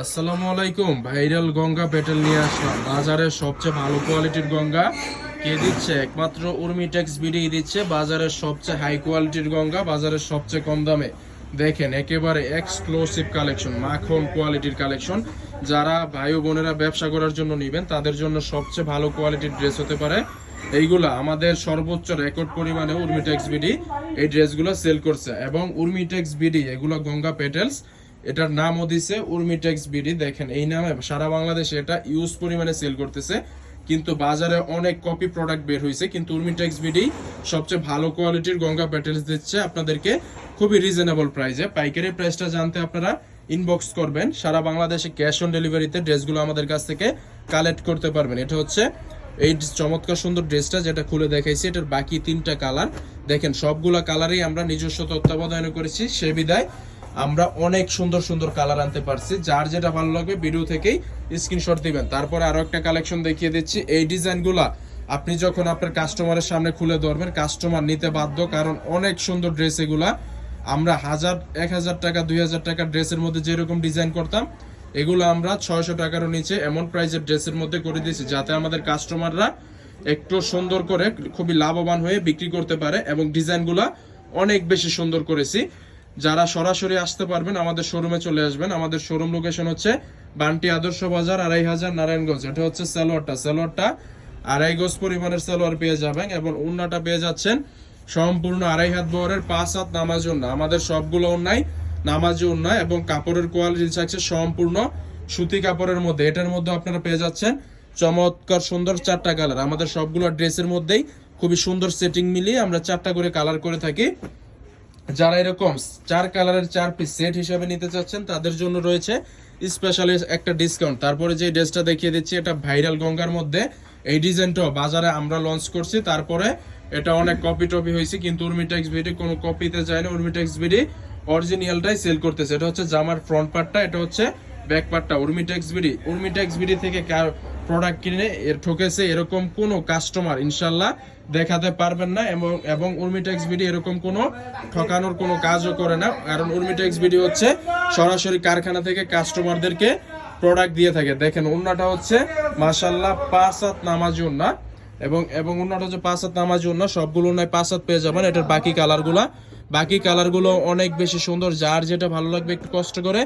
আসসালামু আলাইকুম। ভাইরাল গঙ্গা পেটেল নিয়ে আসলাম। বাজারের সবচেয়ে ভালো কোয়ালিটির গঙ্গা কে দিচ্ছে? একমাত্র উর্মিটেক্স বিডি দিচ্ছে। বাজারের সবচেয়ে হাই কোয়ালিটির গঙ্গা, বাজারের সবচেয়ে কম দামে। দেখেন, একেবারে এক্সক্লুসিভ কালেকশন, মাখন কোয়ালিটির কালেকশন। যারা ভাই ও বোনেরা ব্যবসা করার জন্য নেবেন তাদের জন্য সবচেয়ে ভালো কোয়ালিটির ড্রেস হতে পারে এইগুলা। আমাদের সর্বোচ্চ রেকর্ড পরিমাণে উর্মিটেক্স বিডি এই ড্রেসগুলো সেল করছে। এবং উর্মিটেক্স বিডি এগুলো গঙ্গা পেটেলস, এটার নামও দিছে উর্মিটেক্স বিডি। দেখেন, এই নামে সারা বাংলাদেশে এটা ইউজ পরিমাণে সেল করতেছে, কিন্তু বাজারে অনেক কপি প্রোডাক্ট বের হয়েছে। কিন্তু উর্মিটেক্স বিডি সবচেয়ে ভালো কোয়ালিটির গঙ্গা প্যাটেলস দিচ্ছে আপনাদেরকে খুবই রিজনেবল প্রাইসে। পাইকারি প্রাইসটা জানতে আপনারা ইনবক্স করবেন। সারা বাংলাদেশে ক্যাশ অন ডেলিভারিতে ড্রেসগুলো আমাদের কাছ থেকে কালেক্ট করতে পারবেন। এটা হচ্ছে এই চমৎকার সুন্দর ড্রেসটা যেটা খুলে দেখাইছি, এটার বাকি তিনটা কালার দেখেন। সবগুলা কালারই আমরা নিজস্ব তত্ত্বাবধানে করেছি, সে বিদায় আমরা অনেক সুন্দর সুন্দর কালার আনতে পারছি। যার যেটা ভালো লাগবে ভিডিও থেকেই স্ক্রিনশট দিবেন। তারপরে আরো একটা কালেকশন দেখিয়ে দিচ্ছি। এই ডিজাইনগুলা আপনি যখন আপনার কাস্টমারের সামনে খুলে ধরবেন, কাস্টমার নিতে বাধ্য, কারণ অনেক সুন্দর ড্রেস এগুলা। আমরা 1000 টাকা 2000 টাকার ড্রেসের মধ্যে যেরকম ডিজাইন করতাম, এগুলো আমরা 600 টাকারও নিচে এমন প্রাইসের ড্রেসের মধ্যে করে দিয়েছি, যাতে আমাদের কাস্টমাররা একটু সুন্দর করে খুবই লাভবান হয়ে বিক্রি করতে পারে। এবং ডিজাইনগুলা অনেক বেশি সুন্দর করেছি। যারা সরাসরি আসতে পারবেন আমাদের শোরুমে চলে আসবেন। আমাদের শোরুম লোকেশন হচ্ছে বান্টি আদর্শ বাজার, 2500 নারায়ণগঞ্জ। এটা হচ্ছে সালোয়ারটা 2.5 গজ পরিমাণের সালোয়ার পেয়ে যাবেন, এবং উন্নাটা পেয়ে যাচ্ছেন সম্পূর্ণ 2.5 হাত বহরের 5 হাত নামাজ উন্না। আমাদের সবগুলো উন্নাই নামাজি উন্না, এবং কাপড়ের কোয়ালিটি থাকছে সম্পূর্ণ সুতি কাপড়ের মধ্যে। এটার মধ্যে আপনারা পেয়ে যাচ্ছেন চমৎকার সুন্দর 4টা কালার। আমাদের সবগুলো ড্রেসের মধ্যেই খুবই সুন্দর সেটিং মিলিয়ে আমরা 4টা করে কালার করে থাকি। যারা এরকম 4 কালারের 4 পিস সেট হিসেবে নিতে চাচ্ছেন তাদের জন্য রয়েছে স্পেশালি একটা ডিসকাউন্ট। তারপরে যে ড্রেসটা দেখিয়ে দিচ্ছি, এটা ভাইরাল গঙ্গার মধ্যে। এই ডিজাইনটাও বাজারে আমরা লঞ্চ করছি, তারপরে এটা অনেক কপি টপি হয়েছে, কিন্তু উর্মিটেক্স বিডি কোনো কপিতে যায় না। উর্মিটেক্স বিডি অরিজিনালটাই সেল করতেছে। এটা হচ্ছে জামার ফ্রন্ট পার্টটা, এটা হচ্ছে ব্যাক পার্টটা। উর্মিটেক্স বিডি থেকে প্রোডাক্ট কিনে ঠকেছে এরকম কোনো কাস্টমার ইনশাল্লাহ দেখাতে পারবেন না। এবং উর্মিটেক্স বিডি এরকম কোনো ঠকানোর কোনো কাজও করে না, কারণ উর্মিটেক্স বিডি হচ্ছে সরাসরি কারখানা থেকে কাস্টমারদেরকে প্রোডাক্ট দিয়ে থাকে। দেখেন, ওন্নাটা হচ্ছে মাশাআল্লাহ 5 হাত নামাজি ওন্না, এবং ওন্নাটা হচ্ছে 5 হাত নামাজি ওন্না। সবগুলো ওন্নায় 5 হাত পেয়ে যাবেন। এটার বাকি কালারগুলো অনেক বেশি সুন্দর। যার যেটা ভালো লাগবে একটু কষ্ট করে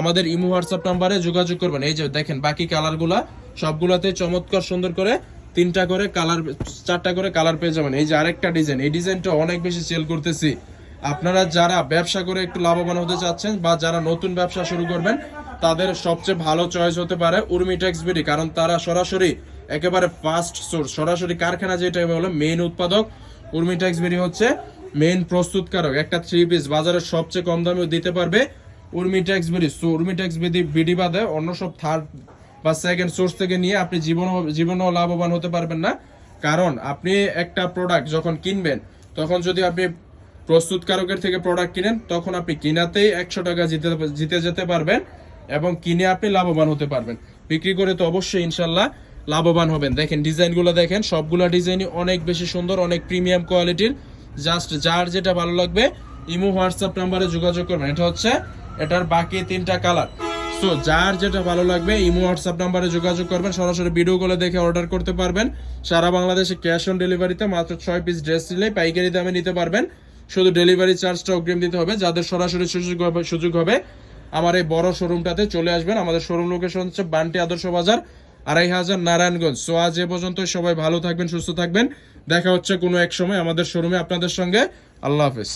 আমাদের ইমো হোয়াটসঅ্যাপ নাম্বারে যোগাযোগ করবেন। এই যে দেখেন, বাকি কালারগুলা সবগুলাতে চমৎকার সুন্দর করে 3টা করে কালার, 4টা করে কালার পেয়ে যাবেন। এই যে আরেকটা ডিজাইন, এই ডিজাইনটা অনেক বেশি সেল করতেছি। আপনারা যারা ব্যবসা করে একটু লাভবান হতে চাচ্ছেন, বা যারা নতুন ব্যবসা শুরু করবেন, তাদের সবচেয়ে ভালো চয়েস হতে পারে উর্মিটেক্স বিডি, কারণ তারা সরাসরি একেবারে ফার্স্ট সোর্স, সরাসরি কারখানা যেটা বলে মেইন উৎপাদক। উর্মিটেক্স বিডি হচ্ছে মেইন প্রস্তুতকারক। একটা 3 পিস বাজারের সবচেয়ে কম দামে দিতে পারবে Urmitex BD. So Urmitex BD বাদে অন্য সব থার্ড বা সেকেন্ড সোর্স থেকে নিয়ে আপনি জীবনেও লাভবান হতে পারবেন না। কারণ আপনি একটা প্রোডাক্ট যখন কিনবেন, তখন যদি আপনি প্রস্তুতকারকের থেকে প্রোডাক্ট কিনেন, তখন আপনি কিনাতেই 100 টাকা জিতে যেতে পারবেন, এবং কিনে আপনি লাভবান হতে পারবেন। বিক্রি করে তো অবশ্যই ইনশাল্লাহ লাভবান হবেন। দেখেন ডিজাইনগুলো, দেখেন সবগুলা ডিজাইনই অনেক বেশি সুন্দর, অনেক প্রিমিয়াম কোয়ালিটির। জাস্ট যার যেটা ভালো লাগবে ইমো হোয়াটসঅ্যাপ নাম্বারে যোগাযোগ করবেন। এটা হচ্ছে এটার বাকি 3টা কালার। সো যার যেটা ভালো লাগবে ইমো হোয়াটসঅ্যাপ নাম্বারে যোগাযোগ করবেন, সরাসরি ভিডিও কলে দেখে অর্ডার করতে পারবেন। সারা বাংলাদেশে ক্যাশ অন ডেলিভারিতে মাত্র 6 পিস ড্রেস নিলে পাইকারি দামে নিতে পারবেন। শুধু ডেলিভারি চার্জটা অগ্রিম দিতে হবে। যাদের সরাসরি সুযোগ হবে আমার এই বড় শোরুমটাতে চলে আসবেন। আমাদের শোরুম লোকেশন হচ্ছে বান্টি আদর্শ বাজার, 2500 নারায়ণগঞ্জ। সো আজ এ পর্যন্ত, সবাই ভালো থাকবেন, সুস্থ থাকবেন। দেখা হচ্ছে কোনো এক সময় আমাদের শোরুমে আপনাদের সঙ্গে। আল্লাহ হাফেজ।